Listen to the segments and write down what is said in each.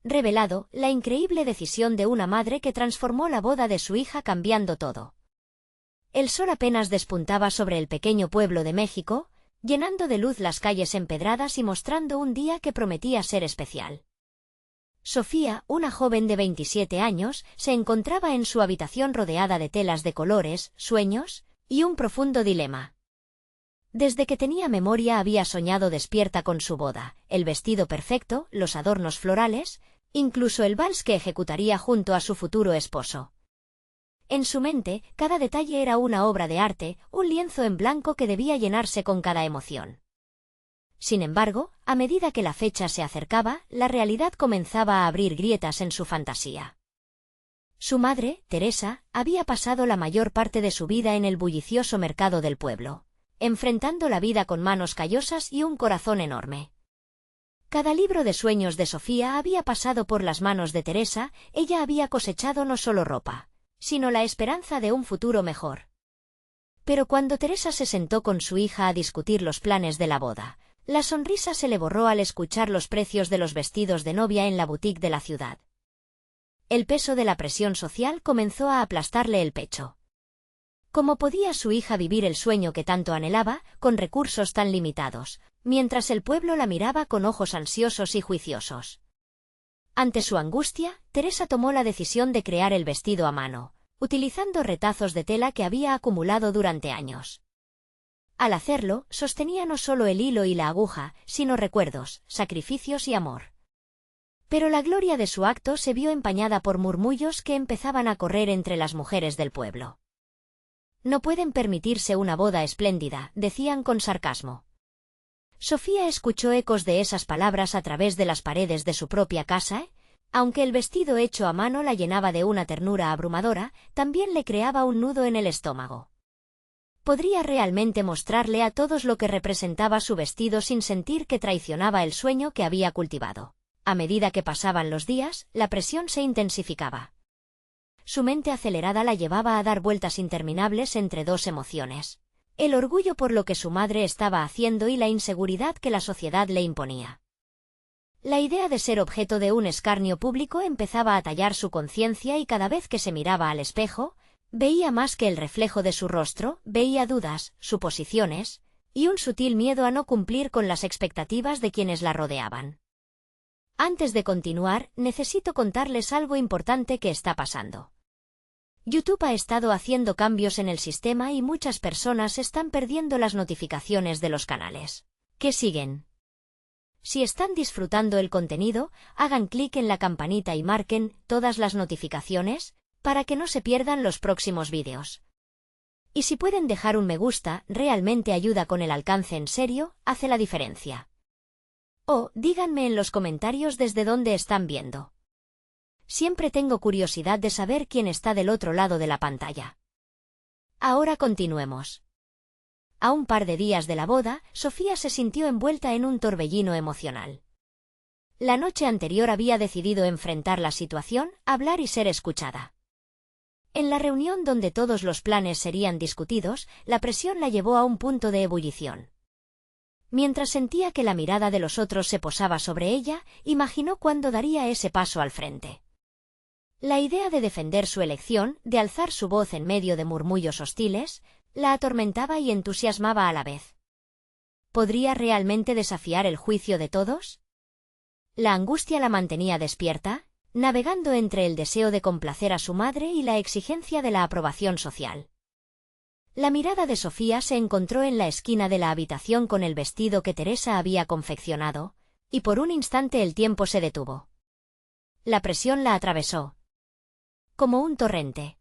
revelado la increíble decisión de una madre que transformó la boda de su hija cambiando todo. El sol apenas despuntaba sobre el pequeño pueblo de México, llenando de luz las calles empedradas y mostrando un día que prometía ser especial. Sofía, una joven de 27 años, se encontraba en su habitación rodeada de telas de colores, sueños y un profundo dilema. Desde que tenía memoria había soñado despierta con su boda, el vestido perfecto, los adornos florales, incluso el vals que ejecutaría junto a su futuro esposo. En su mente, cada detalle era una obra de arte, un lienzo en blanco que debía llenarse con cada emoción. Sin embargo, a medida que la fecha se acercaba, la realidad comenzaba a abrir grietas en su fantasía. Su madre, Teresa, había pasado la mayor parte de su vida en el bullicioso mercado del pueblo, enfrentando la vida con manos callosas y un corazón enorme. Cada libro de sueños de Sofía había pasado por las manos de Teresa, ella había cosechado no solo ropa, sino la esperanza de un futuro mejor. Pero cuando Teresa se sentó con su hija a discutir los planes de la boda, la sonrisa se le borró al escuchar los precios de los vestidos de novia en la boutique de la ciudad. El peso de la presión social comenzó a aplastarle el pecho. ¿Cómo podía su hija vivir el sueño que tanto anhelaba, con recursos tan limitados, mientras el pueblo la miraba con ojos ansiosos y juiciosos? Ante su angustia, Teresa tomó la decisión de crear el vestido a mano, utilizando retazos de tela que había acumulado durante años. Al hacerlo, sostenía no solo el hilo y la aguja, sino recuerdos, sacrificios y amor. Pero la gloria de su acto se vio empañada por murmullos que empezaban a correr entre las mujeres del pueblo. No pueden permitirse una boda espléndida, decían con sarcasmo. Sofía escuchó ecos de esas palabras a través de las paredes de su propia casa, aunque el vestido hecho a mano la llenaba de una ternura abrumadora, también le creaba un nudo en el estómago. ¿Podría realmente mostrarle a todos lo que representaba su vestido sin sentir que traicionaba el sueño que había cultivado? A medida que pasaban los días, la presión se intensificaba. Su mente acelerada la llevaba a dar vueltas interminables entre dos emociones: el orgullo por lo que su madre estaba haciendo y la inseguridad que la sociedad le imponía. La idea de ser objeto de un escarnio público empezaba a tallar su conciencia y cada vez que se miraba al espejo, veía más que el reflejo de su rostro, veía dudas, suposiciones, y un sutil miedo a no cumplir con las expectativas de quienes la rodeaban. Antes de continuar, necesito contarles algo importante que está pasando. YouTube ha estado haciendo cambios en el sistema y muchas personas están perdiendo las notificaciones de los canales que siguen. Si están disfrutando el contenido, hagan clic en la campanita y marquen todas las notificaciones, para que no se pierdan los próximos vídeos. Y si pueden dejar un me gusta, realmente ayuda con el alcance, en serio, hace la diferencia. O, díganme en los comentarios desde dónde están viendo. Siempre tengo curiosidad de saber quién está del otro lado de la pantalla. Ahora continuemos. A un par de días de la boda, Sofía se sintió envuelta en un torbellino emocional. La noche anterior había decidido enfrentar la situación, hablar y ser escuchada. En la reunión donde todos los planes serían discutidos, la presión la llevó a un punto de ebullición. Mientras sentía que la mirada de los otros se posaba sobre ella, imaginó cuándo daría ese paso al frente. La idea de defender su elección, de alzar su voz en medio de murmullos hostiles, la atormentaba y entusiasmaba a la vez. ¿Podría realmente desafiar el juicio de todos? La angustia la mantenía despierta, navegando entre el deseo de complacer a su madre y la exigencia de la aprobación social. La mirada de Sofía se encontró en la esquina de la habitación con el vestido que Teresa había confeccionado, y por un instante el tiempo se detuvo. La presión la atravesó como un torrente.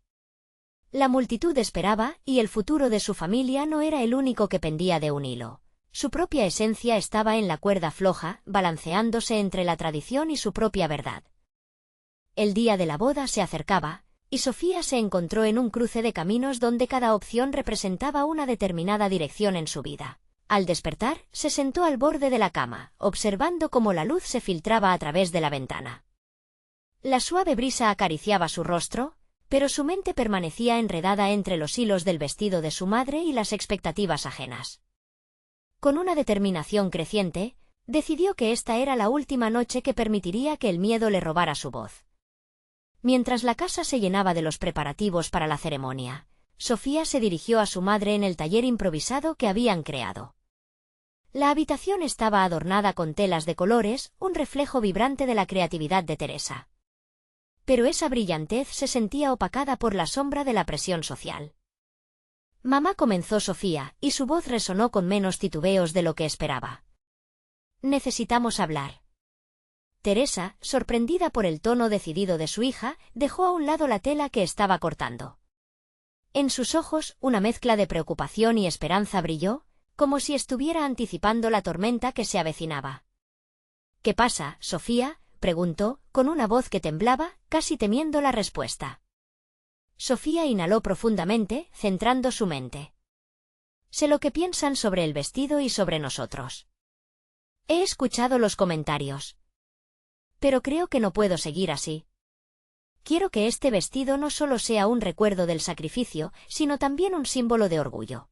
La multitud esperaba, y el futuro de su familia no era el único que pendía de un hilo. Su propia esencia estaba en la cuerda floja, balanceándose entre la tradición y su propia verdad. El día de la boda se acercaba, y Sofía se encontró en un cruce de caminos donde cada opción representaba una determinada dirección en su vida. Al despertar, se sentó al borde de la cama, observando cómo la luz se filtraba a través de la ventana. La suave brisa acariciaba su rostro, pero su mente permanecía enredada entre los hilos del vestido de su madre y las expectativas ajenas. Con una determinación creciente, Decidió que esta era la última noche que permitiría que el miedo le robara su voz. Mientras la casa se llenaba de los preparativos para la ceremonia, Sofía se dirigió a su madre en el taller improvisado que habían creado. La habitación estaba adornada con telas de colores, un reflejo vibrante de la creatividad de Teresa. Pero esa brillantez se sentía opacada por la sombra de la presión social. «Mamá», comenzó Sofía, y su voz resonó con menos titubeos de lo que esperaba. «Necesitamos hablar». Teresa, sorprendida por el tono decidido de su hija, dejó a un lado la tela que estaba cortando. En sus ojos, una mezcla de preocupación y esperanza brilló, como si estuviera anticipando la tormenta que se avecinaba. «¿Qué pasa, Sofía?», preguntó, con una voz que temblaba, casi temiendo la respuesta. Sofía inhaló profundamente, centrando su mente. «Sé lo que piensan sobre el vestido y sobre nosotros. He escuchado los comentarios. Pero creo que no puedo seguir así. Quiero que este vestido no solo sea un recuerdo del sacrificio, sino también un símbolo de orgullo».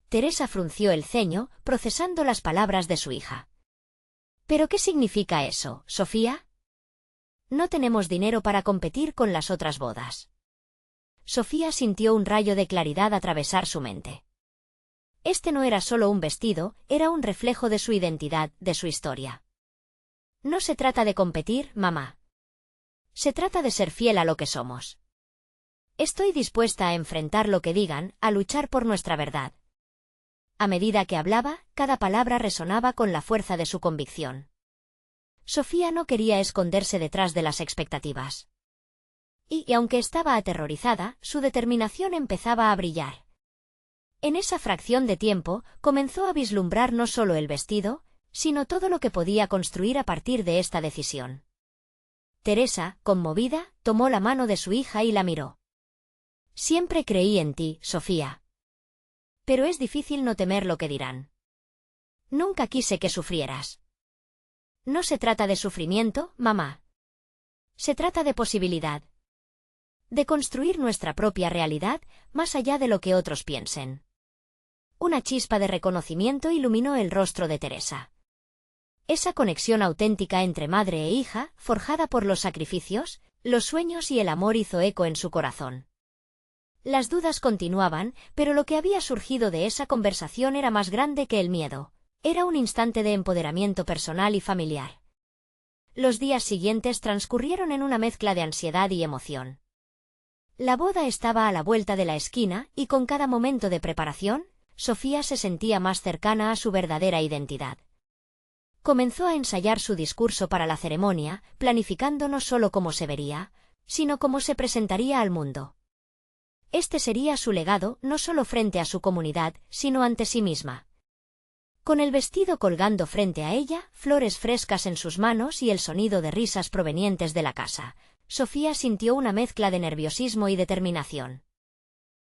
Teresa frunció el ceño, procesando las palabras de su hija. «¿Pero qué significa eso, Sofía? No tenemos dinero para competir con las otras bodas». Sofía sintió un rayo de claridad atravesar su mente. Este no era solo un vestido, era un reflejo de su identidad, de su historia. «No se trata de competir, mamá. Se trata de ser fiel a lo que somos. Estoy dispuesta a enfrentar lo que digan, a luchar por nuestra verdad». A medida que hablaba, cada palabra resonaba con la fuerza de su convicción. Sofía no quería esconderse detrás de las expectativas. Y aunque estaba aterrorizada, su determinación empezaba a brillar. En esa fracción de tiempo, comenzó a vislumbrar no solo el vestido, sino todo lo que podía construir a partir de esta decisión. Teresa, conmovida, tomó la mano de su hija y la miró. «Siempre creí en ti, Sofía. Pero es difícil no temer lo que dirán. Nunca quise que sufrieras. No se trata de sufrimiento, mamá. Se trata de posibilidad. De construir nuestra propia realidad, más allá de lo que otros piensen». Una chispa de reconocimiento iluminó el rostro de Teresa. Esa conexión auténtica entre madre e hija, forjada por los sacrificios, los sueños y el amor, hizo eco en su corazón. Las dudas continuaban, pero lo que había surgido de esa conversación era más grande que el miedo. Era un instante de empoderamiento personal y familiar. Los días siguientes transcurrieron en una mezcla de ansiedad y emoción. La boda estaba a la vuelta de la esquina, y con cada momento de preparación, Sofía se sentía más cercana a su verdadera identidad. Comenzó a ensayar su discurso para la ceremonia, planificando no solo cómo se vería, sino cómo se presentaría al mundo. Este sería su legado, no solo frente a su comunidad, sino ante sí misma. Con el vestido colgando frente a ella, flores frescas en sus manos y el sonido de risas provenientes de la casa, Sofía sintió una mezcla de nerviosismo y determinación.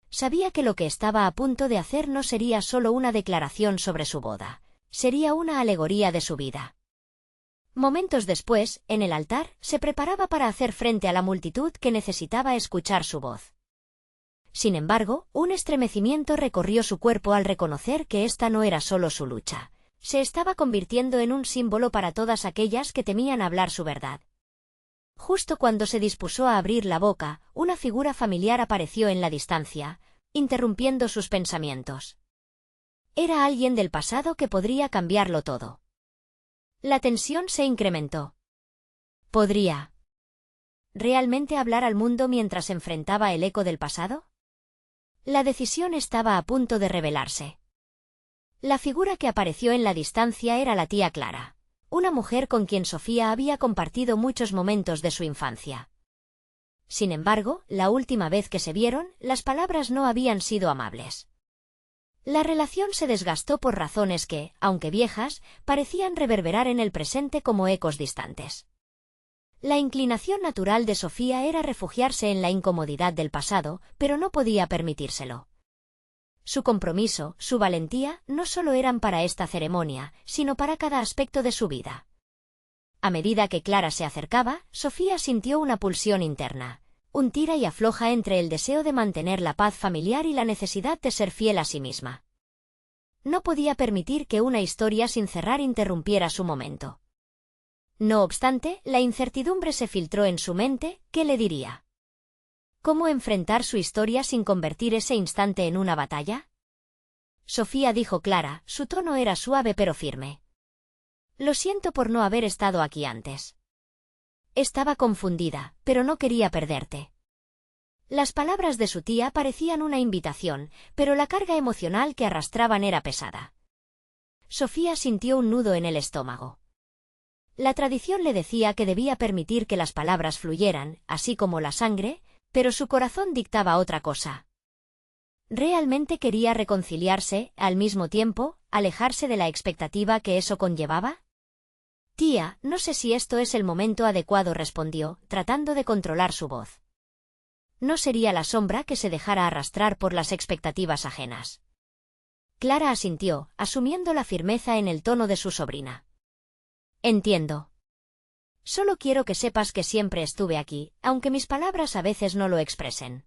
Sabía que lo que estaba a punto de hacer no sería solo una declaración sobre su boda, sería una alegoría de su vida. Momentos después, en el altar, se preparaba para hacer frente a la multitud que necesitaba escuchar su voz. Sin embargo, un estremecimiento recorrió su cuerpo al reconocer que esta no era solo su lucha. Se estaba convirtiendo en un símbolo para todas aquellas que temían hablar su verdad. Justo cuando se dispuso a abrir la boca, una figura familiar apareció en la distancia, interrumpiendo sus pensamientos. Era alguien del pasado que podría cambiarlo todo. La tensión se incrementó. ¿Podría realmente hablar al mundo mientras enfrentaba el eco del pasado? La decisión estaba a punto de revelarse. La figura que apareció en la distancia era la tía Clara, una mujer con quien Sofía había compartido muchos momentos de su infancia. Sin embargo, la última vez que se vieron, las palabras no habían sido amables. La relación se desgastó por razones que, aunque viejas, parecían reverberar en el presente como ecos distantes. La inclinación natural de Sofía era refugiarse en la incomodidad del pasado, pero no podía permitírselo. Su compromiso, su valentía, no solo eran para esta ceremonia, sino para cada aspecto de su vida. A medida que Clara se acercaba, Sofía sintió una pulsión interna, un tira y afloja entre el deseo de mantener la paz familiar y la necesidad de ser fiel a sí misma. No podía permitir que una historia sin cerrar interrumpiera su momento. No obstante, la incertidumbre se filtró en su mente. ¿Qué le diría? ¿Cómo enfrentar su historia sin convertir ese instante en una batalla? Sofía dijo clara, su tono era suave pero firme. Lo siento por no haber estado aquí antes. Estaba confundida, pero no quería perderte. Las palabras de su tía parecían una invitación, pero la carga emocional que arrastraban era pesada. Sofía sintió un nudo en el estómago. La tradición le decía que debía permitir que las palabras fluyeran, así como la sangre, pero su corazón dictaba otra cosa. ¿Realmente quería reconciliarse, al mismo tiempo, alejarse de la expectativa que eso conllevaba? Tía, no sé si esto es el momento adecuado, respondió, tratando de controlar su voz. No sería la sombra que se dejara arrastrar por las expectativas ajenas. Clara asintió, asumiendo la firmeza en el tono de su sobrina. Entiendo. Solo quiero que sepas que siempre estuve aquí, aunque mis palabras a veces no lo expresen.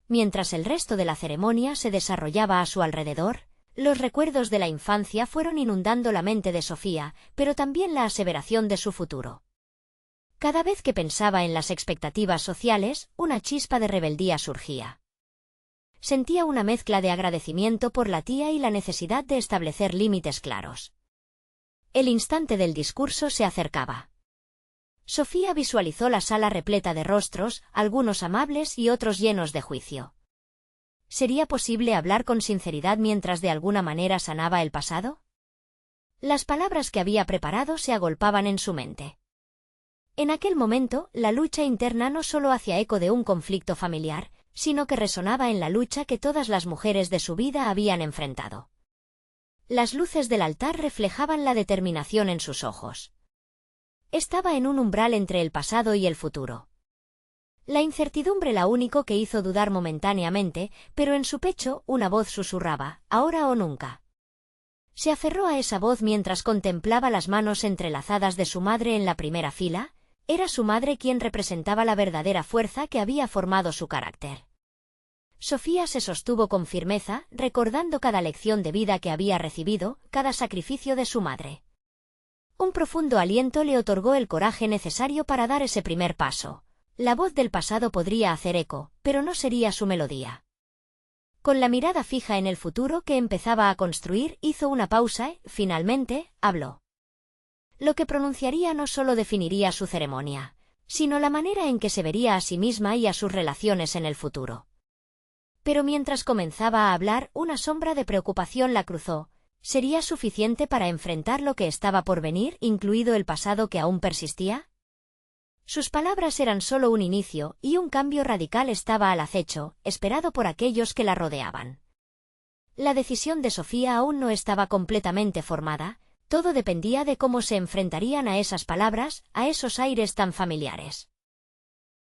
Mientras el resto de la ceremonia se desarrollaba a su alrededor, los recuerdos de la infancia fueron inundando la mente de Sofía, pero también la aseveración de su futuro. Cada vez que pensaba en las expectativas sociales, una chispa de rebeldía surgía. Sentía una mezcla de agradecimiento por la tía y la necesidad de establecer límites claros. El instante del discurso se acercaba. Sofía visualizó la sala repleta de rostros, algunos amables y otros llenos de juicio. ¿Sería posible hablar con sinceridad mientras de alguna manera sanaba el pasado? Las palabras que había preparado se agolpaban en su mente. En aquel momento, la lucha interna no solo hacía eco de un conflicto familiar, sino que resonaba en la lucha que todas las mujeres de su vida habían enfrentado. Las luces del altar reflejaban la determinación en sus ojos. Estaba en un umbral entre el pasado y el futuro. La incertidumbre la único que hizo dudar momentáneamente, pero en su pecho una voz susurraba, ahora o nunca. Se aferró a esa voz mientras contemplaba las manos entrelazadas de su madre en la primera fila. Era su madre quien representaba la verdadera fuerza que había formado su carácter. Sofía se sostuvo con firmeza, recordando cada lección de vida que había recibido, cada sacrificio de su madre. Un profundo aliento le otorgó el coraje necesario para dar ese primer paso. La voz del pasado podría hacer eco, pero no sería su melodía. Con la mirada fija en el futuro que empezaba a construir, hizo una pausa y, finalmente, habló. Lo que pronunciaría no solo definiría su ceremonia, sino la manera en que se vería a sí misma y a sus relaciones en el futuro. Pero mientras comenzaba a hablar, una sombra de preocupación la cruzó. ¿Sería suficiente para enfrentar lo que estaba por venir, incluido el pasado que aún persistía? Sus palabras eran solo un inicio, y un cambio radical estaba al acecho, esperado por aquellos que la rodeaban. La decisión de Sofía aún no estaba completamente formada, todo dependía de cómo se enfrentarían a esas palabras, a esos aires tan familiares.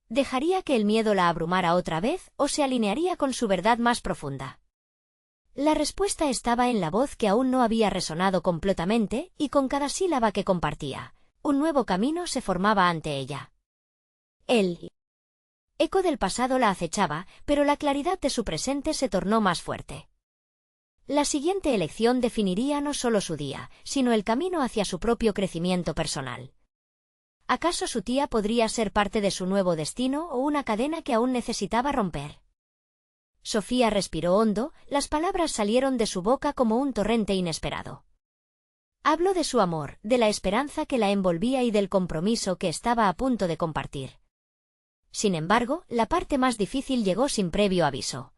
¿Dejaría que el miedo la abrumara otra vez, o se alinearía con su verdad más profunda? La respuesta estaba en la voz que aún no había resonado completamente, y con cada sílaba que compartía, un nuevo camino se formaba ante ella. El eco del pasado la acechaba, pero la claridad de su presente se tornó más fuerte. La siguiente elección definiría no solo su día, sino el camino hacia su propio crecimiento personal. ¿Acaso su tía podría ser parte de su nuevo destino o una cadena que aún necesitaba romper? Sofía respiró hondo, las palabras salieron de su boca como un torrente inesperado. Habló de su amor, de la esperanza que la envolvía y del compromiso que estaba a punto de compartir. Sin embargo, la parte más difícil llegó sin previo aviso.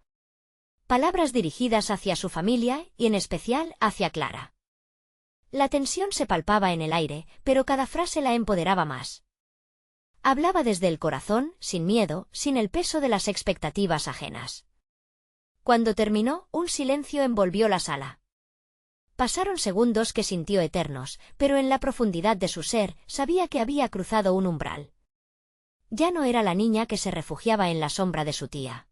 Palabras dirigidas hacia su familia y en especial hacia Clara. La tensión se palpaba en el aire, pero cada frase la empoderaba más. Hablaba desde el corazón, sin miedo, sin el peso de las expectativas ajenas. Cuando terminó, un silencio envolvió la sala. Pasaron segundos que sintió eternos, pero en la profundidad de su ser, sabía que había cruzado un umbral. Ya no era la niña que se refugiaba en la sombra de su tía.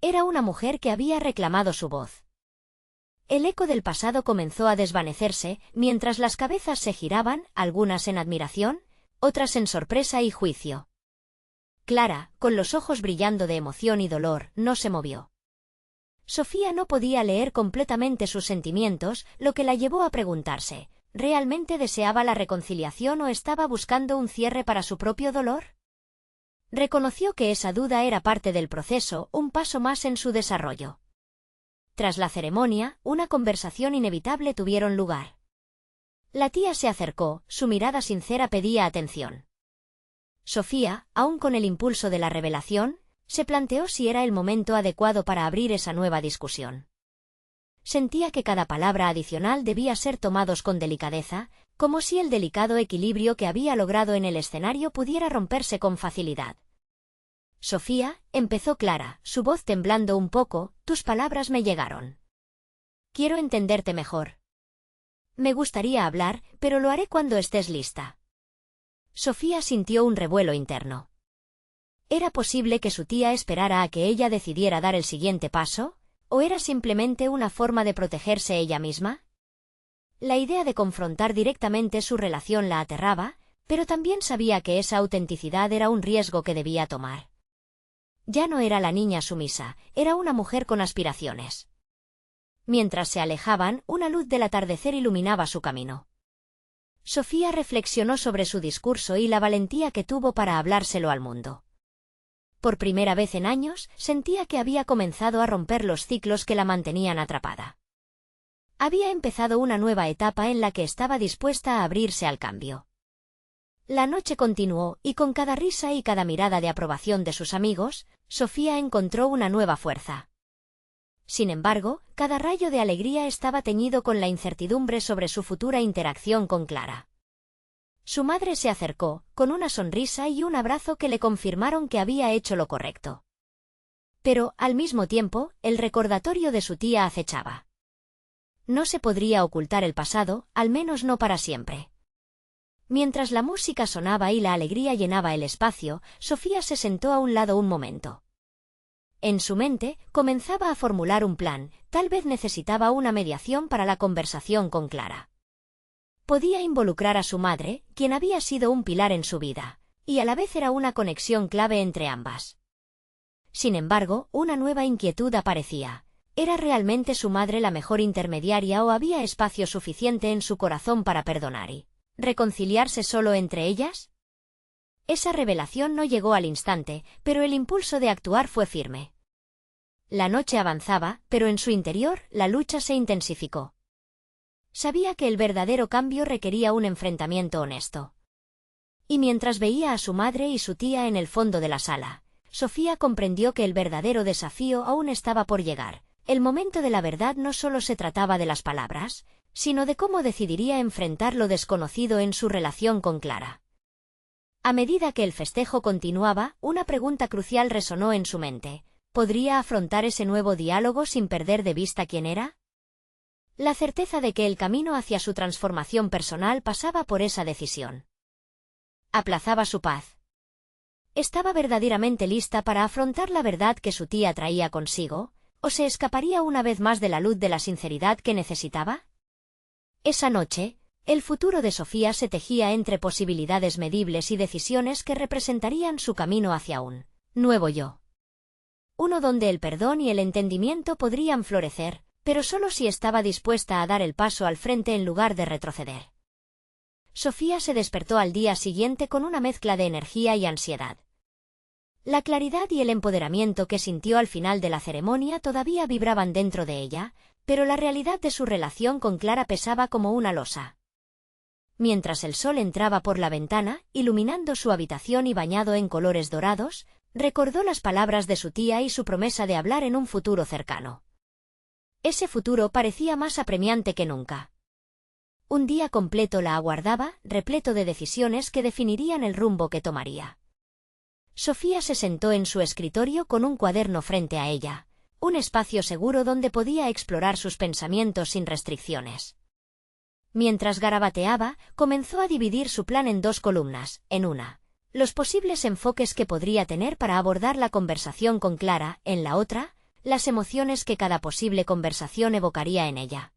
Era una mujer que había reclamado su voz. El eco del pasado comenzó a desvanecerse, mientras las cabezas se giraban, algunas en admiración, otras en sorpresa y juicio. Clara, con los ojos brillando de emoción y dolor, no se movió. Sofía no podía leer completamente sus sentimientos, lo que la llevó a preguntarse, ¿realmente deseaba la reconciliación o estaba buscando un cierre para su propio dolor? Reconoció que esa duda era parte del proceso, un paso más en su desarrollo. Tras la ceremonia, una conversación inevitable tuvieron lugar. La tía se acercó, su mirada sincera pedía atención. Sofía, aún con el impulso de la revelación, se planteó si era el momento adecuado para abrir esa nueva discusión. Sentía que cada palabra adicional debía ser tomados con delicadeza, como si el delicado equilibrio que había logrado en el escenario pudiera romperse con facilidad. Sofía, empezó Clara, su voz temblando un poco, tus palabras me llegaron. Quiero entenderte mejor. Me gustaría hablar, pero lo haré cuando estés lista. Sofía sintió un revuelo interno. ¿Era posible que su tía esperara a que ella decidiera dar el siguiente paso? ¿O era simplemente una forma de protegerse ella misma? La idea de confrontar directamente su relación la aterraba, pero también sabía que esa autenticidad era un riesgo que debía tomar. Ya no era la niña sumisa, era una mujer con aspiraciones. Mientras se alejaban, una luz del atardecer iluminaba su camino. Sofía reflexionó sobre su discurso y la valentía que tuvo para hablárselo al mundo. Por primera vez en años, sentía que había comenzado a romper los ciclos que la mantenían atrapada. Había empezado una nueva etapa en la que estaba dispuesta a abrirse al cambio. La noche continuó, y con cada risa y cada mirada de aprobación de sus amigos, Sofía encontró una nueva fuerza. Sin embargo, cada rayo de alegría estaba teñido con la incertidumbre sobre su futura interacción con Clara. Su madre se acercó, con una sonrisa y un abrazo que le confirmaron que había hecho lo correcto. Pero, al mismo tiempo, el recordatorio de su tía acechaba. No se podría ocultar el pasado, al menos no para siempre. Mientras la música sonaba y la alegría llenaba el espacio, Sofía se sentó a un lado un momento. En su mente, comenzaba a formular un plan, tal vez necesitaba una mediación para la conversación con Clara. Podía involucrar a su madre, quien había sido un pilar en su vida, y a la vez era una conexión clave entre ambas. Sin embargo, una nueva inquietud aparecía. ¿Era realmente su madre la mejor intermediaria o había espacio suficiente en su corazón para perdonar y reconciliarse solo entre ellas? Esa revelación no llegó al instante, pero el impulso de actuar fue firme. La noche avanzaba, pero en su interior, la lucha se intensificó. Sabía que el verdadero cambio requería un enfrentamiento honesto. Y mientras veía a su madre y su tía en el fondo de la sala, Sofía comprendió que el verdadero desafío aún estaba por llegar. El momento de la verdad no solo se trataba de las palabras, sino de cómo decidiría enfrentar lo desconocido en su relación con Clara. A medida que el festejo continuaba, una pregunta crucial resonó en su mente. ¿Podría afrontar ese nuevo diálogo sin perder de vista quién era? La certeza de que el camino hacia su transformación personal pasaba por esa decisión. Aplazaba su paz. ¿Estaba verdaderamente lista para afrontar la verdad que su tía traía consigo, o se escaparía una vez más de la luz de la sinceridad que necesitaba? Esa noche, el futuro de Sofía se tejía entre posibilidades medibles y decisiones que representarían su camino hacia un nuevo yo. Uno donde el perdón y el entendimiento podrían florecer, pero solo si estaba dispuesta a dar el paso al frente en lugar de retroceder. Sofía se despertó al día siguiente con una mezcla de energía y ansiedad. La claridad y el empoderamiento que sintió al final de la ceremonia todavía vibraban dentro de ella, pero la realidad de su relación con Clara pesaba como una losa. Mientras el sol entraba por la ventana, iluminando su habitación y bañado en colores dorados, recordó las palabras de su tía y su promesa de hablar en un futuro cercano. Ese futuro parecía más apremiante que nunca. Un día completo la aguardaba, repleto de decisiones que definirían el rumbo que tomaría. Sofía se sentó en su escritorio con un cuaderno frente a ella, un espacio seguro donde podía explorar sus pensamientos sin restricciones. Mientras garabateaba, comenzó a dividir su plan en dos columnas. En una, los posibles enfoques que podría tener para abordar la conversación con Clara; en la otra, las emociones que cada posible conversación evocaría en ella.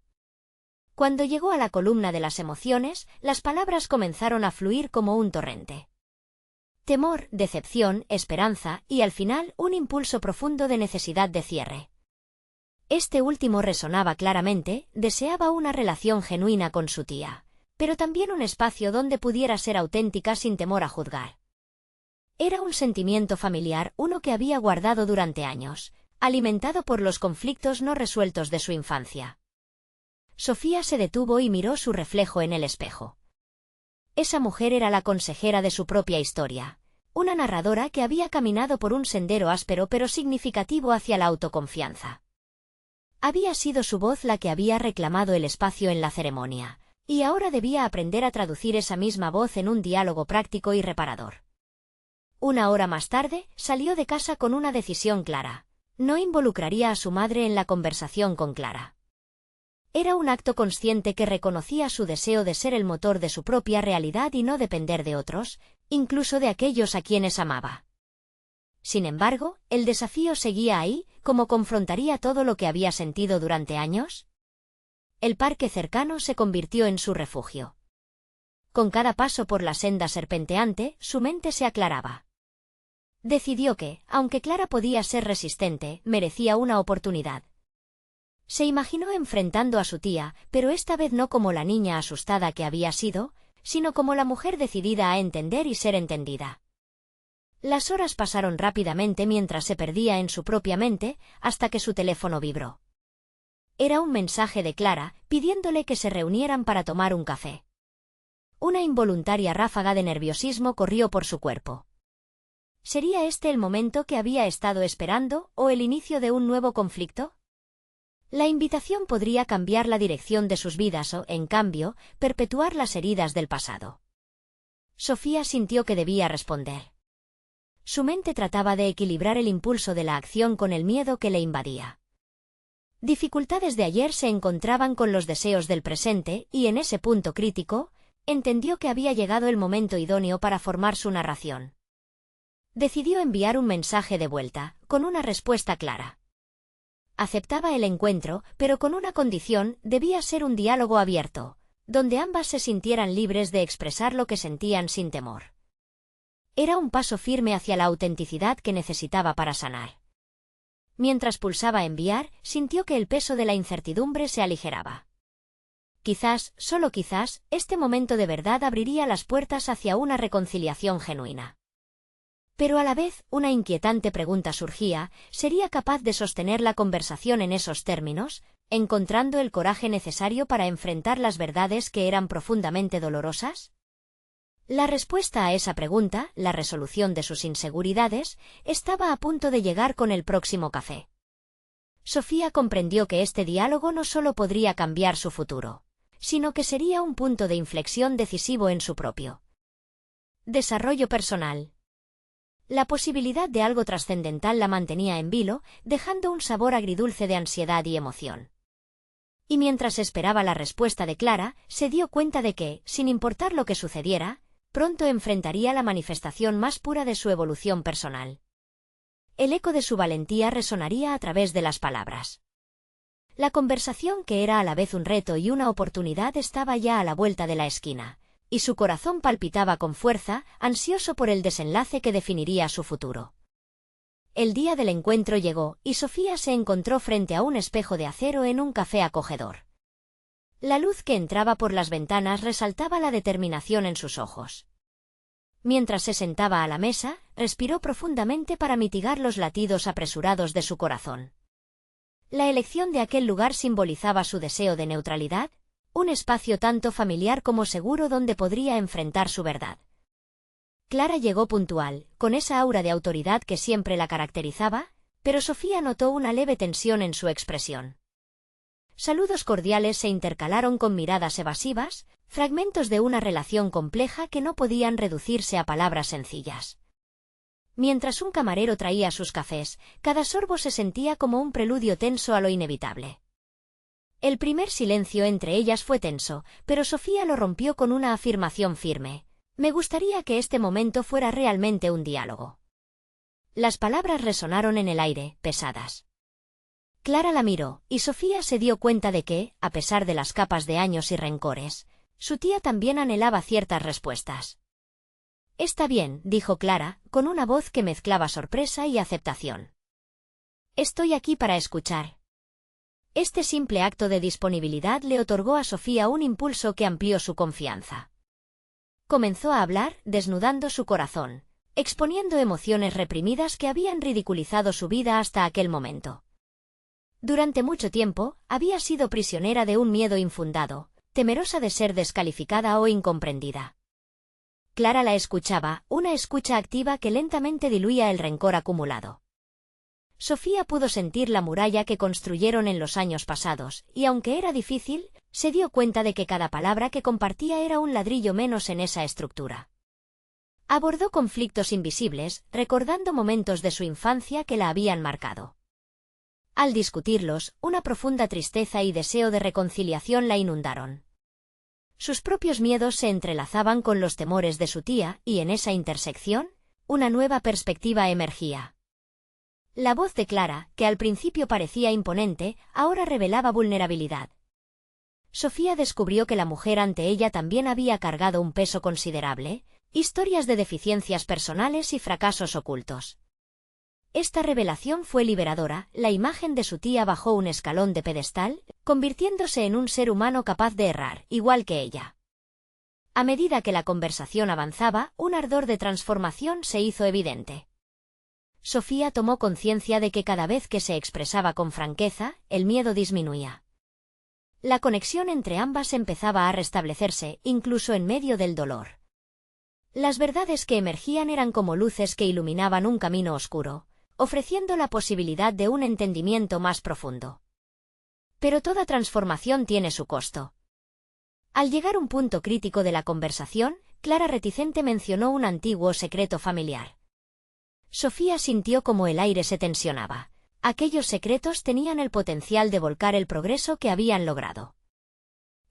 Cuando llegó a la columna de las emociones, las palabras comenzaron a fluir como un torrente. Temor, decepción, esperanza y al final un impulso profundo de necesidad de cierre. Este último resonaba claramente, deseaba una relación genuina con su tía, pero también un espacio donde pudiera ser auténtica sin temor a juzgar. Era un sentimiento familiar, uno que había guardado durante años, alimentado por los conflictos no resueltos de su infancia. Sofía se detuvo y miró su reflejo en el espejo. Esa mujer era la consejera de su propia historia, una narradora que había caminado por un sendero áspero pero significativo hacia la autoconfianza. Había sido su voz la que había reclamado el espacio en la ceremonia, y ahora debía aprender a traducir esa misma voz en un diálogo práctico y reparador. Una hora más tarde, salió de casa con una decisión clara. No involucraría a su madre en la conversación con Clara. Era un acto consciente que reconocía su deseo de ser el motor de su propia realidad y no depender de otros, incluso de aquellos a quienes amaba. Sin embargo, el desafío seguía ahí, ¿cómo confrontaría todo lo que había sentido durante años? El parque cercano se convirtió en su refugio. Con cada paso por la senda serpenteante, su mente se aclaraba. Decidió que, aunque Clara podía ser resistente, merecía una oportunidad. Se imaginó enfrentando a su tía, pero esta vez no como la niña asustada que había sido, sino como la mujer decidida a entender y ser entendida. Las horas pasaron rápidamente mientras se perdía en su propia mente, hasta que su teléfono vibró. Era un mensaje de Clara, pidiéndole que se reunieran para tomar un café. Una involuntaria ráfaga de nerviosismo corrió por su cuerpo. ¿Sería este el momento que había estado esperando, o el inicio de un nuevo conflicto? La invitación podría cambiar la dirección de sus vidas o, en cambio, perpetuar las heridas del pasado. Sofía sintió que debía responder. Su mente trataba de equilibrar el impulso de la acción con el miedo que le invadía. Dificultades de ayer se encontraban con los deseos del presente y, en ese punto crítico, entendió que había llegado el momento idóneo para formar su narración. Decidió enviar un mensaje de vuelta, con una respuesta clara. Aceptaba el encuentro, pero con una condición: debía ser un diálogo abierto, donde ambas se sintieran libres de expresar lo que sentían sin temor. Era un paso firme hacia la autenticidad que necesitaba para sanar. Mientras pulsaba enviar, sintió que el peso de la incertidumbre se aligeraba. Quizás, solo quizás, este momento de verdad abriría las puertas hacia una reconciliación genuina. Pero a la vez, una inquietante pregunta surgía: ¿sería capaz de sostener la conversación en esos términos, encontrando el coraje necesario para enfrentar las verdades que eran profundamente dolorosas? La respuesta a esa pregunta, la resolución de sus inseguridades, estaba a punto de llegar con el próximo café. Sofía comprendió que este diálogo no solo podría cambiar su futuro, sino que sería un punto de inflexión decisivo en su propio desarrollo personal. La posibilidad de algo trascendental la mantenía en vilo, dejando un sabor agridulce de ansiedad y emoción. Y mientras esperaba la respuesta de Clara, se dio cuenta de que, sin importar lo que sucediera, pronto enfrentaría la manifestación más pura de su evolución personal. El eco de su valentía resonaría a través de las palabras. La conversación, que era a la vez un reto y una oportunidad, estaba ya a la vuelta de la esquina, y su corazón palpitaba con fuerza, ansioso por el desenlace que definiría su futuro. El día del encuentro llegó, y Sofía se encontró frente a un espejo de acero en un café acogedor. La luz que entraba por las ventanas resaltaba la determinación en sus ojos. Mientras se sentaba a la mesa, respiró profundamente para mitigar los latidos apresurados de su corazón. La elección de aquel lugar simbolizaba su deseo de neutralidad, un espacio tanto familiar como seguro donde podría enfrentar su verdad. Clara llegó puntual, con esa aura de autoridad que siempre la caracterizaba, pero Sofía notó una leve tensión en su expresión. Saludos cordiales se intercalaron con miradas evasivas, fragmentos de una relación compleja que no podían reducirse a palabras sencillas. Mientras un camarero traía sus cafés, cada sorbo se sentía como un preludio tenso a lo inevitable. El primer silencio entre ellas fue tenso, pero Sofía lo rompió con una afirmación firme: me gustaría que este momento fuera realmente un diálogo. Las palabras resonaron en el aire, pesadas. Clara la miró, y Sofía se dio cuenta de que, a pesar de las capas de años y rencores, su tía también anhelaba ciertas respuestas. Está bien, dijo Clara, con una voz que mezclaba sorpresa y aceptación. Estoy aquí para escuchar. Este simple acto de disponibilidad le otorgó a Sofía un impulso que amplió su confianza. Comenzó a hablar, desnudando su corazón, exponiendo emociones reprimidas que habían ridiculizado su vida hasta aquel momento. Durante mucho tiempo, había sido prisionera de un miedo infundado, temerosa de ser descalificada o incomprendida. Clara la escuchaba, una escucha activa que lentamente diluía el rencor acumulado. Sofía pudo sentir la muralla que construyeron en los años pasados, y aunque era difícil, se dio cuenta de que cada palabra que compartía era un ladrillo menos en esa estructura. Abordó conflictos invisibles, recordando momentos de su infancia que la habían marcado. Al discutirlos, una profunda tristeza y deseo de reconciliación la inundaron. Sus propios miedos se entrelazaban con los temores de su tía, y en esa intersección, una nueva perspectiva emergía. La voz de Clara, que al principio parecía imponente, ahora revelaba vulnerabilidad. Sofía descubrió que la mujer ante ella también había cargado un peso considerable, historias de deficiencias personales y fracasos ocultos. Esta revelación fue liberadora, la imagen de su tía bajó un escalón de pedestal, convirtiéndose en un ser humano capaz de errar, igual que ella. A medida que la conversación avanzaba, un ardor de transformación se hizo evidente. Sofía tomó conciencia de que cada vez que se expresaba con franqueza, el miedo disminuía. La conexión entre ambas empezaba a restablecerse, incluso en medio del dolor. Las verdades que emergían eran como luces que iluminaban un camino oscuro, ofreciendo la posibilidad de un entendimiento más profundo. Pero toda transformación tiene su costo. Al llegar a un punto crítico de la conversación, Clara reticente mencionó un antiguo secreto familiar. Sofía sintió como el aire se tensionaba. Aquellos secretos tenían el potencial de volcar el progreso que habían logrado.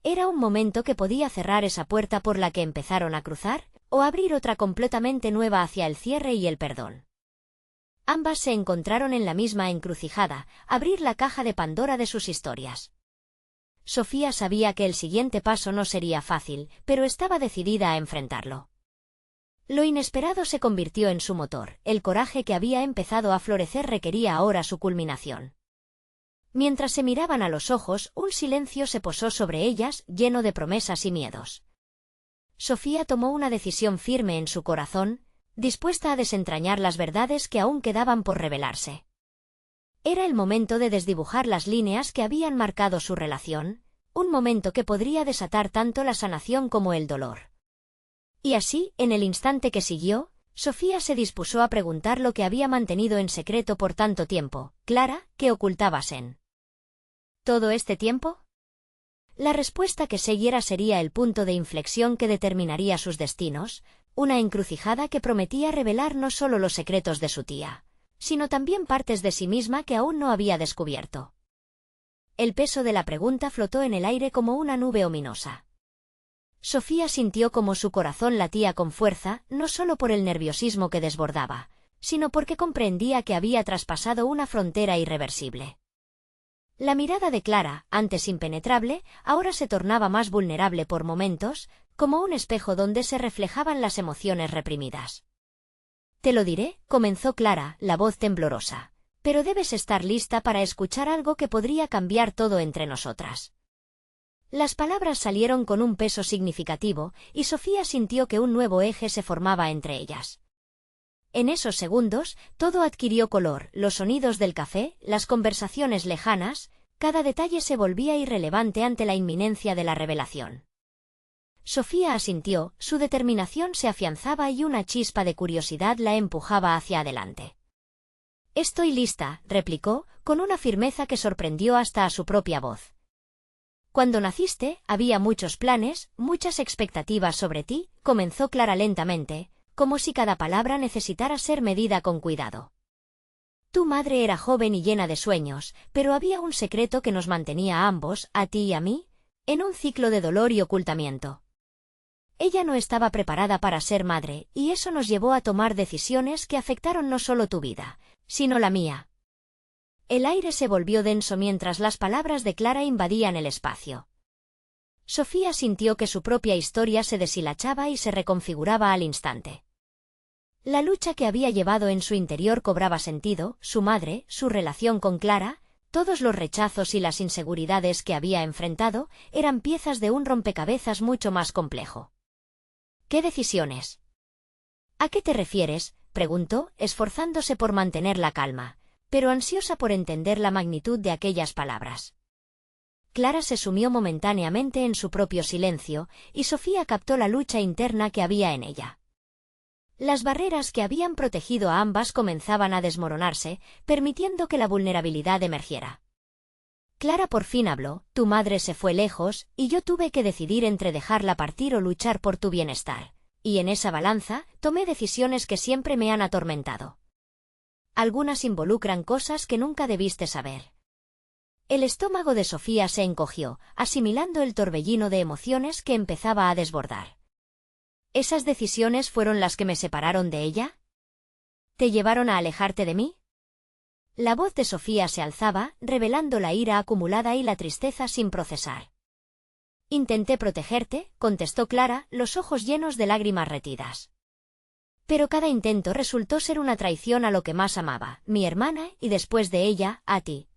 Era un momento que podía cerrar esa puerta por la que empezaron a cruzar, o abrir otra completamente nueva hacia el cierre y el perdón. Ambas se encontraron en la misma encrucijada, abrir la caja de Pandora de sus historias. Sofía sabía que el siguiente paso no sería fácil, pero estaba decidida a enfrentarlo. Lo inesperado se convirtió en su motor, el coraje que había empezado a florecer requería ahora su culminación. Mientras se miraban a los ojos, un silencio se posó sobre ellas, lleno de promesas y miedos. Sofía tomó una decisión firme en su corazón, dispuesta a desentrañar las verdades que aún quedaban por revelarse. Era el momento de desdibujar las líneas que habían marcado su relación, un momento que podría desatar tanto la sanación como el dolor. Y así, en el instante que siguió, Sofía se dispuso a preguntar lo que había mantenido en secreto por tanto tiempo. Clara, ¿qué ocultabas en todo este tiempo? La respuesta que siguiera sería el punto de inflexión que determinaría sus destinos, una encrucijada que prometía revelar no solo los secretos de su tía, sino también partes de sí misma que aún no había descubierto. El peso de la pregunta flotó en el aire como una nube ominosa. Sofía sintió como su corazón latía con fuerza, no solo por el nerviosismo que desbordaba, sino porque comprendía que había traspasado una frontera irreversible. La mirada de Clara, antes impenetrable, ahora se tornaba más vulnerable por momentos, como un espejo donde se reflejaban las emociones reprimidas. «Te lo diré», comenzó Clara, la voz temblorosa, «pero debes estar lista para escuchar algo que podría cambiar todo entre nosotras». Las palabras salieron con un peso significativo, y Sofía sintió que un nuevo eje se formaba entre ellas. En esos segundos, todo adquirió color, los sonidos del café, las conversaciones lejanas, cada detalle se volvía irrelevante ante la inminencia de la revelación. Sofía asintió, su determinación se afianzaba y una chispa de curiosidad la empujaba hacia adelante. «Estoy lista», replicó, con una firmeza que sorprendió hasta a su propia voz. «Cuando naciste, había muchos planes, muchas expectativas sobre ti», comenzó Clara lentamente, como si cada palabra necesitara ser medida con cuidado. «Tu madre era joven y llena de sueños, pero había un secreto que nos mantenía a ambos, a ti y a mí, en un ciclo de dolor y ocultamiento. Ella no estaba preparada para ser madre, y eso nos llevó a tomar decisiones que afectaron no solo tu vida, sino la mía». El aire se volvió denso mientras las palabras de Clara invadían el espacio. Sofía sintió que su propia historia se deshilachaba y se reconfiguraba al instante. La lucha que había llevado en su interior cobraba sentido, su madre, su relación con Clara, Todos los rechazos y las inseguridades que había enfrentado eran piezas de un rompecabezas mucho más complejo. ¿Qué decisiones? ¿A qué te refieres?, preguntó, esforzándose por mantener la calma, pero ansiosa por entender la magnitud de aquellas palabras. Clara se sumió momentáneamente en su propio silencio, y Sofía captó la lucha interna que había en ella. Las barreras que habían protegido a ambas comenzaban a desmoronarse, permitiendo que la vulnerabilidad emergiera. Clara por fin habló: tu madre se fue lejos, y yo tuve que decidir entre dejarla partir o luchar por tu bienestar. Y en esa balanza, tomé decisiones que siempre me han atormentado. Algunas involucran cosas que nunca debiste saber. El estómago de Sofía se encogió, asimilando el torbellino de emociones que empezaba a desbordar. ¿Esas decisiones fueron las que me separaron de ella? ¿Te llevaron a alejarte de mí? La voz de Sofía se alzaba, revelando la ira acumulada y la tristeza sin procesar. Intenté protegerte, contestó Clara, los ojos llenos de lágrimas retidas. Pero cada intento resultó ser una traición a lo que más amaba, mi hermana, y después de ella, a ti.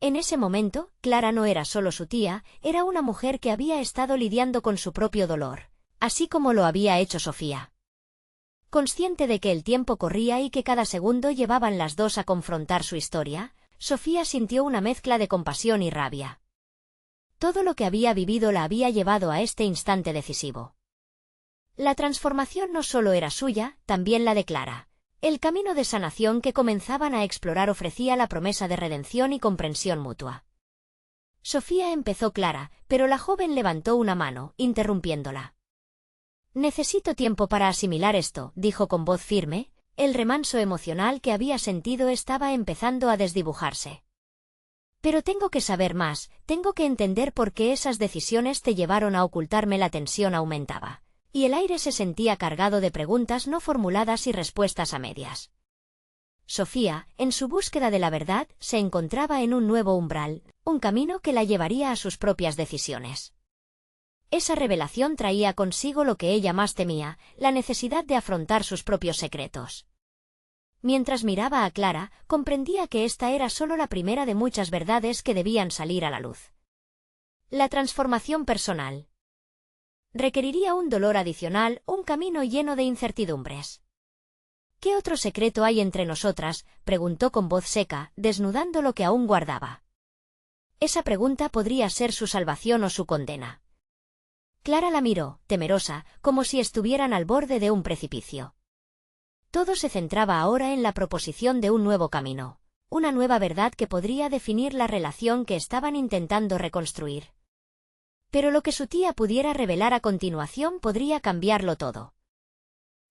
En ese momento, Clara no era solo su tía, era una mujer que había estado lidiando con su propio dolor, así como lo había hecho Sofía. Consciente de que el tiempo corría y que cada segundo llevaban las dos a confrontar su historia, Sofía sintió una mezcla de compasión y rabia. Todo lo que había vivido la había llevado a este instante decisivo. La transformación no solo era suya, también la de Clara. El camino de sanación que comenzaban a explorar ofrecía la promesa de redención y comprensión mutua. Sofía empezó Clara, pero la joven levantó una mano, interrumpiéndola. Necesito tiempo para asimilar esto, dijo con voz firme. El remanso emocional que había sentido estaba empezando a desdibujarse. Pero tengo que saber más, tengo que entender por qué esas decisiones te llevaron a ocultarme. La tensión aumentaba, y el aire se sentía cargado de preguntas no formuladas y respuestas a medias. Sofía, en su búsqueda de la verdad, se encontraba en un nuevo umbral, un camino que la llevaría a sus propias decisiones. Esa revelación traía consigo lo que ella más temía, la necesidad de afrontar sus propios secretos. Mientras miraba a Clara, comprendía que esta era solo la primera de muchas verdades que debían salir a la luz. La transformación personal requeriría un dolor adicional, un camino lleno de incertidumbres. ¿Qué otro secreto hay entre nosotras?, preguntó con voz seca, desnudando lo que aún guardaba. Esa pregunta podría ser su salvación o su condena. Clara la miró, temerosa, como si estuvieran al borde de un precipicio. Todo se centraba ahora en la proposición de un nuevo camino, una nueva verdad que podría definir la relación que estaban intentando reconstruir. Pero lo que su tía pudiera revelar a continuación podría cambiarlo todo.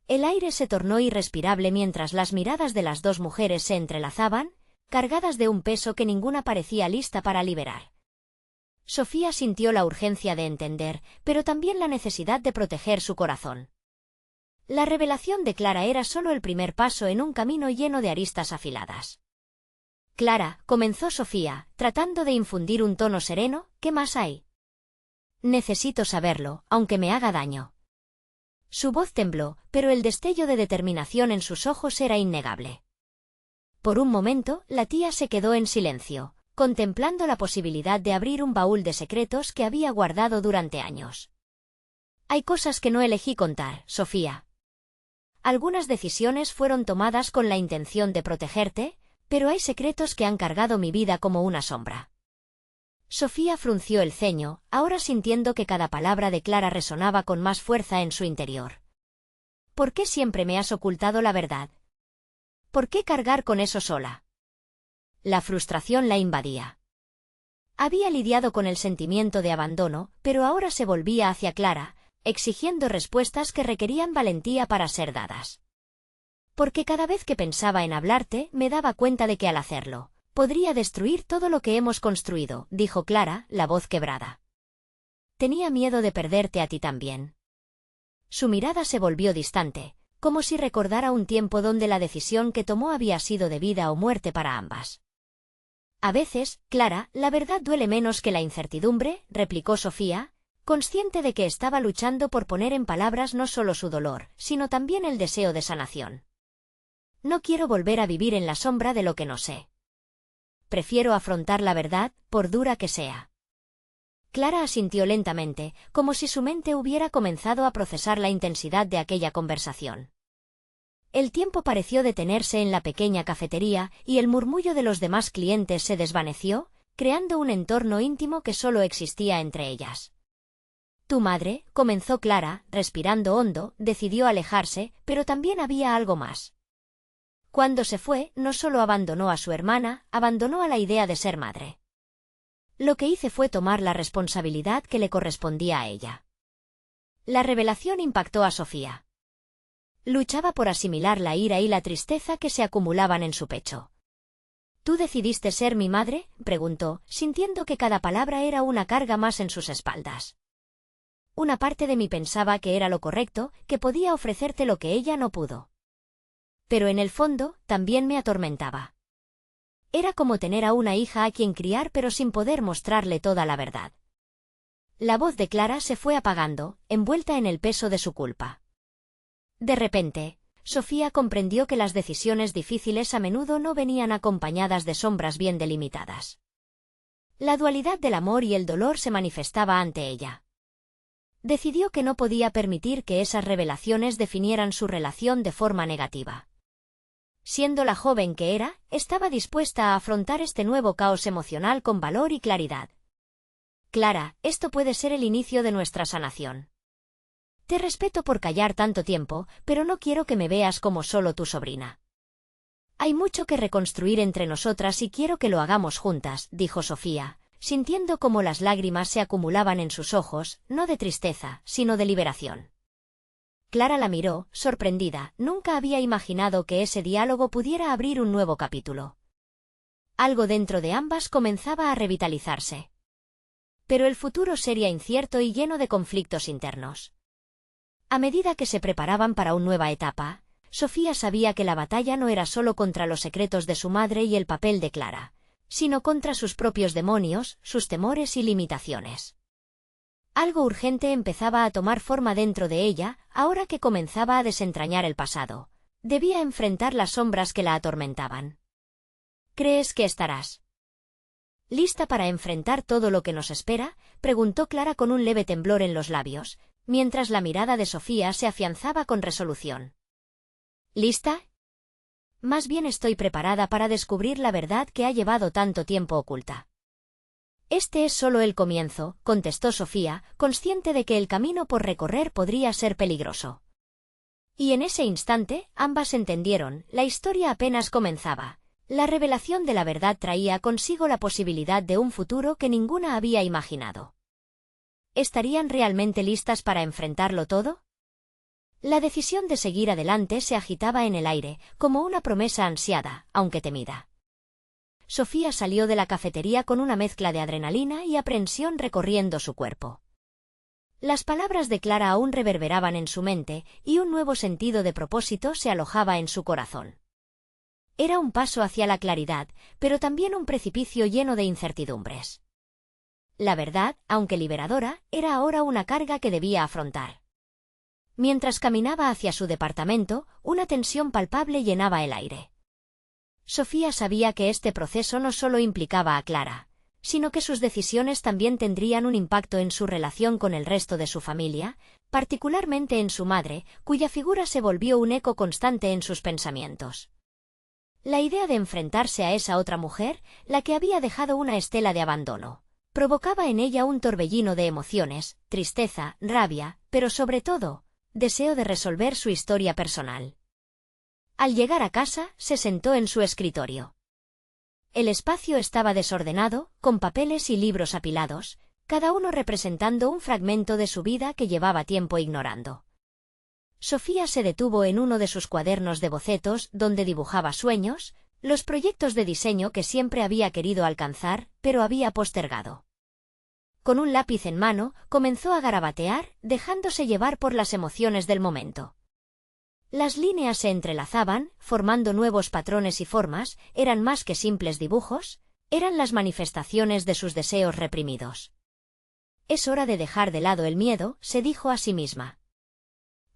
El aire se tornó irrespirable mientras las miradas de las dos mujeres se entrelazaban, cargadas de un peso que ninguna parecía lista para liberar. Sofía sintió la urgencia de entender, pero también la necesidad de proteger su corazón. La revelación de Clara era solo el primer paso en un camino lleno de aristas afiladas. Clara, comenzó Sofía, tratando de infundir un tono sereno, ¿qué más hay? Necesito saberlo, aunque me haga daño. Su voz tembló, pero el destello de determinación en sus ojos era innegable. Por un momento, la tía se quedó en silencio, contemplando la posibilidad de abrir un baúl de secretos que había guardado durante años. Hay cosas que no elegí contar, Sofía. Algunas decisiones fueron tomadas con la intención de protegerte, pero hay secretos que han cargado mi vida como una sombra. Sofía frunció el ceño, ahora sintiendo que cada palabra de Clara resonaba con más fuerza en su interior. ¿Por qué siempre me has ocultado la verdad? ¿Por qué cargar con eso sola? La frustración la invadía. Había lidiado con el sentimiento de abandono, pero ahora se volvía hacia Clara, exigiendo respuestas que requerían valentía para ser dadas. Porque cada vez que pensaba en hablarte, me daba cuenta de que al hacerlo, podría destruir todo lo que hemos construido, dijo Clara, la voz quebrada. Tenía miedo de perderte a ti también. Su mirada se volvió distante, como si recordara un tiempo donde la decisión que tomó había sido de vida o muerte para ambas. A veces, Clara, la verdad duele menos que la incertidumbre, replicó Sofía, consciente de que estaba luchando por poner en palabras no solo su dolor, sino también el deseo de sanación. No quiero volver a vivir en la sombra de lo que no sé. prefiero afrontar la verdad, por dura que sea. Clara asintió lentamente, como si su mente hubiera comenzado a procesar la intensidad de aquella conversación. El tiempo pareció detenerse en la pequeña cafetería y el murmullo de los demás clientes se desvaneció, creando un entorno íntimo que solo existía entre ellas. Tu madre, comenzó Clara, respirando hondo, decidió alejarse, pero también había algo más. Cuando se fue, no solo abandonó a su hermana, abandonó a la idea de ser madre. Lo que hice fue tomar la responsabilidad que le correspondía a ella. La revelación impactó a Sofía. Luchaba por asimilar la ira y la tristeza que se acumulaban en su pecho. ¿Tú decidiste ser mi madre?, preguntó, sintiendo que cada palabra era una carga más en sus espaldas. Una parte de mí pensaba que era lo correcto, que podía ofrecerte lo que ella no pudo. Pero en el fondo, también me atormentaba. Era como tener a una hija a quien criar pero sin poder mostrarle toda la verdad. La voz de Clara se fue apagando, envuelta en el peso de su culpa. De repente, Sofía comprendió que las decisiones difíciles a menudo no venían acompañadas de sombras bien delimitadas. La dualidad del amor y el dolor se manifestaba ante ella. Decidió que no podía permitir que esas revelaciones definieran su relación de forma negativa. Siendo la joven que era, estaba dispuesta a afrontar este nuevo caos emocional con valor y claridad. Clara, esto puede ser el inicio de nuestra sanación. Te respeto por callar tanto tiempo, pero no quiero que me veas como solo tu sobrina. Hay mucho que reconstruir entre nosotras y quiero que lo hagamos juntas, dijo Sofía, sintiendo cómo las lágrimas se acumulaban en sus ojos, no de tristeza, sino de liberación. Clara la miró, sorprendida, nunca había imaginado que ese diálogo pudiera abrir un nuevo capítulo. Algo dentro de ambas comenzaba a revitalizarse. Pero el futuro sería incierto y lleno de conflictos internos. A medida que se preparaban para una nueva etapa, Sofía sabía que la batalla no era solo contra los secretos de su madre y el papel de Clara, sino contra sus propios demonios, sus temores y limitaciones. Algo urgente empezaba a tomar forma dentro de ella, ahora que comenzaba a desentrañar el pasado. Debía enfrentar las sombras que la atormentaban. ¿Crees que estarás lista para enfrentar todo lo que nos espera?, preguntó Clara con un leve temblor en los labios, mientras la mirada de Sofía se afianzaba con resolución. ¿Lista? Más bien estoy preparada para descubrir la verdad que ha llevado tanto tiempo oculta. Este es solo el comienzo, contestó Sofía, consciente de que el camino por recorrer podría ser peligroso. Y en ese instante, ambas entendieron, la historia apenas comenzaba. La revelación de la verdad traía consigo la posibilidad de un futuro que ninguna había imaginado. ¿Estarían realmente listas para enfrentarlo todo? La decisión de seguir adelante se agitaba en el aire, como una promesa ansiada, aunque temida. Sofía salió de la cafetería con una mezcla de adrenalina y aprensión recorriendo su cuerpo. Las palabras de Clara aún reverberaban en su mente, y un nuevo sentido de propósito se alojaba en su corazón. Era un paso hacia la claridad, pero también un precipicio lleno de incertidumbres. La verdad, aunque liberadora, era ahora una carga que debía afrontar. Mientras caminaba hacia su departamento, una tensión palpable llenaba el aire. Sofía sabía que este proceso no solo implicaba a Clara, sino que sus decisiones también tendrían un impacto en su relación con el resto de su familia, particularmente en su madre, cuya figura se volvió un eco constante en sus pensamientos. La idea de enfrentarse a esa otra mujer, la que había dejado una estela de abandono, provocaba en ella un torbellino de emociones, tristeza, rabia, pero sobre todo, deseo de resolver su historia personal. Al llegar a casa, se sentó en su escritorio. El espacio estaba desordenado, con papeles y libros apilados, cada uno representando un fragmento de su vida que llevaba tiempo ignorando. Sofía se detuvo en uno de sus cuadernos de bocetos, donde dibujaba sueños, los proyectos de diseño que siempre había querido alcanzar, pero había postergado. Con un lápiz en mano, comenzó a garabatear, dejándose llevar por las emociones del momento. Las líneas se entrelazaban, formando nuevos patrones y formas, eran más que simples dibujos, eran las manifestaciones de sus deseos reprimidos. Es hora de dejar de lado el miedo, se dijo a sí misma.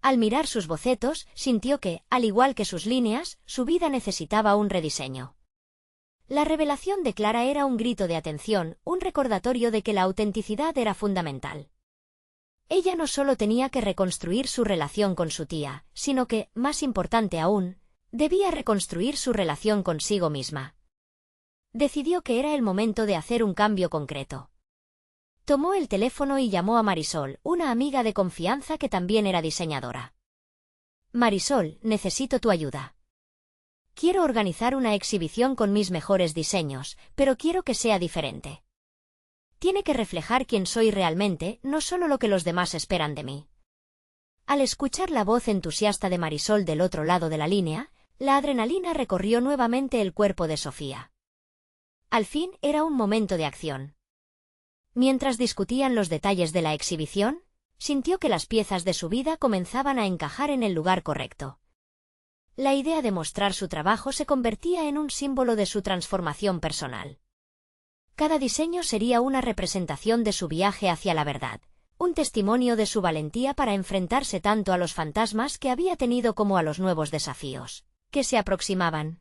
Al mirar sus bocetos, sintió que, al igual que sus líneas, su vida necesitaba un rediseño. La revelación de Clara era un grito de atención, un recordatorio de que la autenticidad era fundamental. Ella no solo tenía que reconstruir su relación con su tía, sino que, más importante aún, debía reconstruir su relación consigo misma. Decidió que era el momento de hacer un cambio concreto. Tomó el teléfono y llamó a Marisol, una amiga de confianza que también era diseñadora. Marisol, necesito tu ayuda. Quiero organizar una exhibición con mis mejores diseños, pero quiero que sea diferente. Tiene que reflejar quién soy realmente, no solo lo que los demás esperan de mí. Al escuchar la voz entusiasta de Marisol del otro lado de la línea, la adrenalina recorrió nuevamente el cuerpo de Sofía. Al fin era un momento de acción. Mientras discutían los detalles de la exhibición, sintió que las piezas de su vida comenzaban a encajar en el lugar correcto. La idea de mostrar su trabajo se convertía en un símbolo de su transformación personal. Cada diseño sería una representación de su viaje hacia la verdad, un testimonio de su valentía para enfrentarse tanto a los fantasmas que había tenido como a los nuevos desafíos que se aproximaban.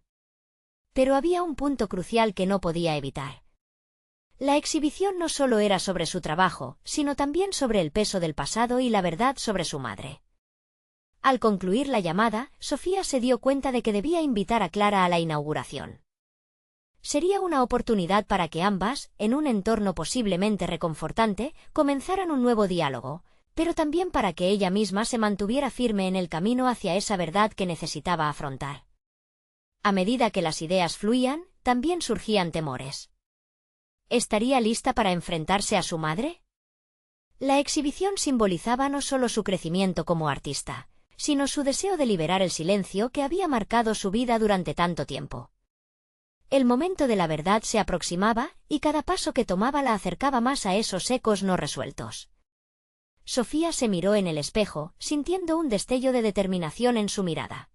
Pero había un punto crucial que no podía evitar. La exhibición no solo era sobre su trabajo, sino también sobre el peso del pasado y la verdad sobre su madre. Al concluir la llamada, Sofía se dio cuenta de que debía invitar a Clara a la inauguración. Sería una oportunidad para que ambas, en un entorno posiblemente reconfortante, comenzaran un nuevo diálogo, pero también para que ella misma se mantuviera firme en el camino hacia esa verdad que necesitaba afrontar. A medida que las ideas fluían, también surgían temores. ¿Estaría lista para enfrentarse a su madre? La exhibición simbolizaba no solo su crecimiento como artista, sino su deseo de liberar el silencio que había marcado su vida durante tanto tiempo. El momento de la verdad se aproximaba, y cada paso que tomaba la acercaba más a esos ecos no resueltos. Sofía se miró en el espejo, sintiendo un destello de determinación en su mirada.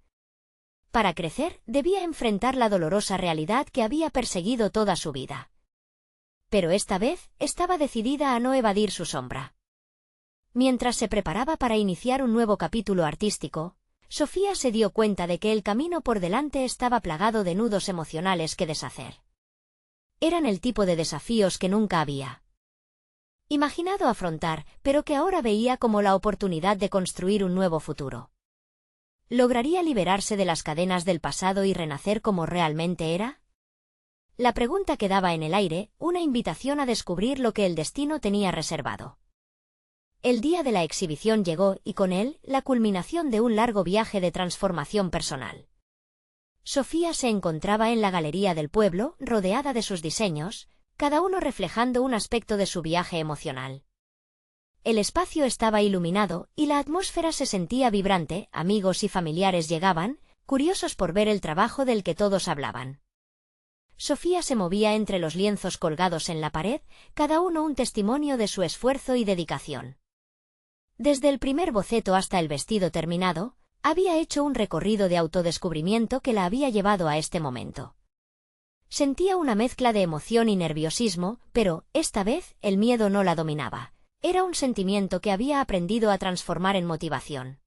Para crecer, debía enfrentar la dolorosa realidad que había perseguido toda su vida. Pero esta vez, estaba decidida a no evadir su sombra. Mientras se preparaba para iniciar un nuevo capítulo artístico, Sofía se dio cuenta de que el camino por delante estaba plagado de nudos emocionales que deshacer. Eran el tipo de desafíos que nunca había imaginado afrontar, pero que ahora veía como la oportunidad de construir un nuevo futuro. ¿Lograría liberarse de las cadenas del pasado y renacer como realmente era? La pregunta quedaba en el aire, una invitación a descubrir lo que el destino tenía reservado. El día de la exhibición llegó y con él, la culminación de un largo viaje de transformación personal. Sofía se encontraba en la galería del pueblo, rodeada de sus diseños, cada uno reflejando un aspecto de su viaje emocional. El espacio estaba iluminado, y la atmósfera se sentía vibrante, amigos y familiares llegaban, curiosos por ver el trabajo del que todos hablaban. Sofía se movía entre los lienzos colgados en la pared, cada uno un testimonio de su esfuerzo y dedicación. Desde el primer boceto hasta el vestido terminado, había hecho un recorrido de autodescubrimiento que la había llevado a este momento. Sentía una mezcla de emoción y nerviosismo, pero, esta vez, el miedo no la dominaba. Era un sentimiento que había aprendido a transformar en motivación.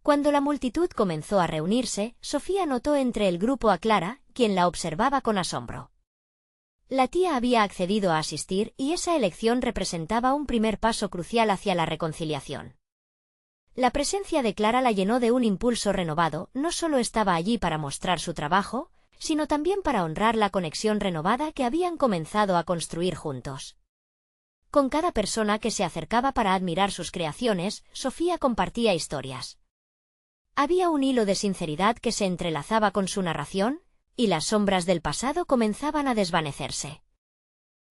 Cuando la multitud comenzó a reunirse, Sofía notó entre el grupo a Clara, quien la observaba con asombro. La tía había accedido a asistir y esa elección representaba un primer paso crucial hacia la reconciliación. La presencia de Clara la llenó de un impulso renovado, no solo estaba allí para mostrar su trabajo, sino también para honrar la conexión renovada que habían comenzado a construir juntos. Con cada persona que se acercaba para admirar sus creaciones, Sofía compartía historias. Había un hilo de sinceridad que se entrelazaba con su narración, y las sombras del pasado comenzaban a desvanecerse.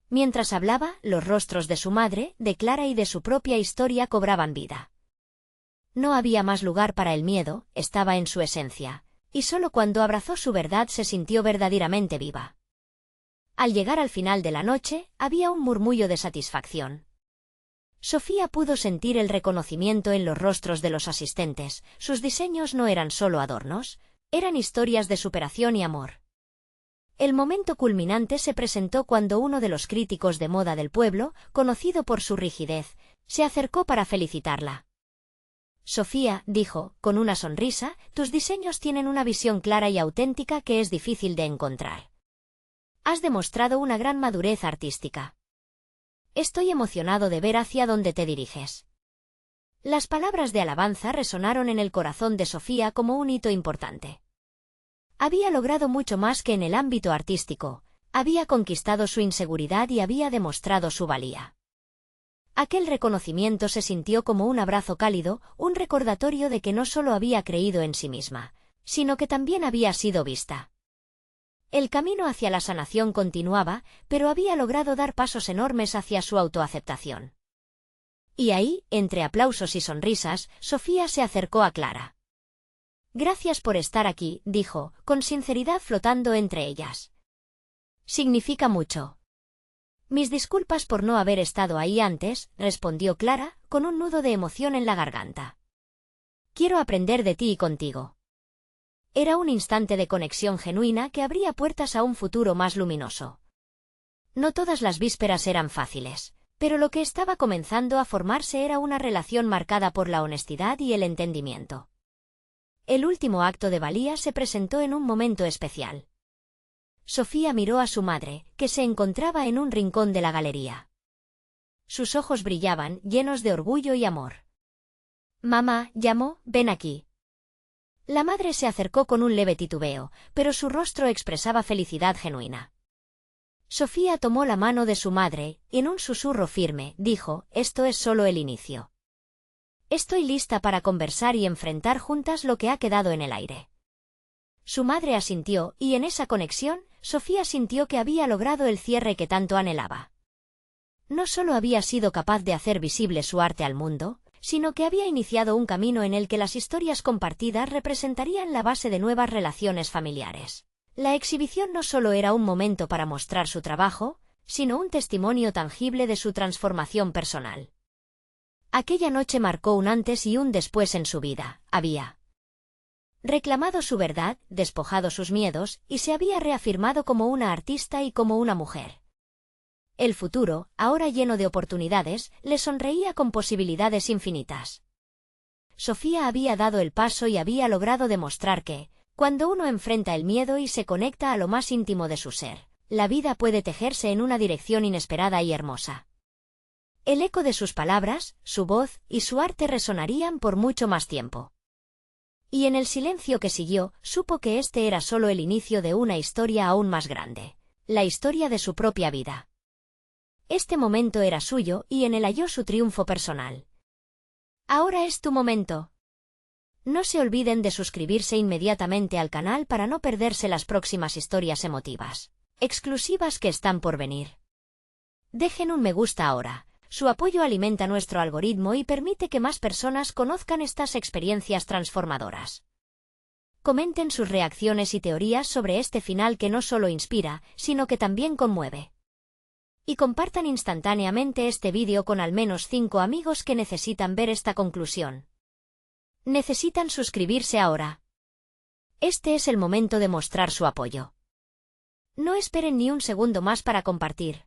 Mientras hablaba, los rostros de su madre, de Clara y de su propia historia cobraban vida. No había más lugar para el miedo, estaba en su esencia, y solo cuando abrazó su verdad se sintió verdaderamente viva. Al llegar al final de la noche, había un murmullo de satisfacción. Sofía pudo sentir el reconocimiento en los rostros de los asistentes, sus diseños no eran solo adornos, eran historias de superación y amor. El momento culminante se presentó cuando uno de los críticos de moda del pueblo, conocido por su rigidez, se acercó para felicitarla. Sofía, dijo, con una sonrisa, tus diseños tienen una visión clara y auténtica que es difícil de encontrar. Has demostrado una gran madurez artística. Estoy emocionado de ver hacia dónde te diriges. Las palabras de alabanza resonaron en el corazón de Sofía como un hito importante. Había logrado mucho más que en el ámbito artístico, había conquistado su inseguridad y había demostrado su valía. Aquel reconocimiento se sintió como un abrazo cálido, un recordatorio de que no solo había creído en sí misma, sino que también había sido vista. El camino hacia la sanación continuaba, pero había logrado dar pasos enormes hacia su autoaceptación. Y ahí, entre aplausos y sonrisas, Sofía se acercó a Clara. «Gracias por estar aquí», dijo, con sinceridad flotando entre ellas. «Significa mucho». «Mis disculpas por no haber estado ahí antes», respondió Clara, con un nudo de emoción en la garganta. «Quiero aprender de ti y contigo». Era un instante de conexión genuina que abría puertas a un futuro más luminoso. No todas las vísperas eran fáciles, pero lo que estaba comenzando a formarse era una relación marcada por la honestidad y el entendimiento. El último acto de valía se presentó en un momento especial. Sofía miró a su madre, que se encontraba en un rincón de la galería. Sus ojos brillaban, llenos de orgullo y amor. «Mamá», llamó, «ven aquí». La madre se acercó con un leve titubeo, pero su rostro expresaba felicidad genuina. Sofía tomó la mano de su madre, y en un susurro firme, dijo, «Esto es solo el inicio. Estoy lista para conversar y enfrentar juntas lo que ha quedado en el aire». Su madre asintió, y en esa conexión, Sofía sintió que había logrado el cierre que tanto anhelaba. No solo había sido capaz de hacer visible su arte al mundo, sino que había iniciado un camino en el que las historias compartidas representarían la base de nuevas relaciones familiares. La exhibición no solo era un momento para mostrar su trabajo, sino un testimonio tangible de su transformación personal. Aquella noche marcó un antes y un después en su vida. Había reclamado su verdad, despojado sus miedos, y se había reafirmado como una artista y como una mujer. El futuro, ahora lleno de oportunidades, le sonreía con posibilidades infinitas. Sofía había dado el paso y había logrado demostrar que, cuando uno enfrenta el miedo y se conecta a lo más íntimo de su ser, la vida puede tejerse en una dirección inesperada y hermosa. El eco de sus palabras, su voz y su arte resonarían por mucho más tiempo. Y en el silencio que siguió, supo que este era solo el inicio de una historia aún más grande, la historia de su propia vida. Este momento era suyo y en él halló su triunfo personal. Ahora es tu momento. No se olviden de suscribirse inmediatamente al canal para no perderse las próximas historias emotivas, exclusivas que están por venir. Dejen un me gusta ahora. Su apoyo alimenta nuestro algoritmo y permite que más personas conozcan estas experiencias transformadoras. Comenten sus reacciones y teorías sobre este final que no solo inspira, sino que también conmueve. Y compartan instantáneamente este vídeo con al menos 5 amigos que necesitan ver esta conclusión. Necesitan suscribirse ahora. Este es el momento de mostrar su apoyo. No esperen ni un segundo más para compartir.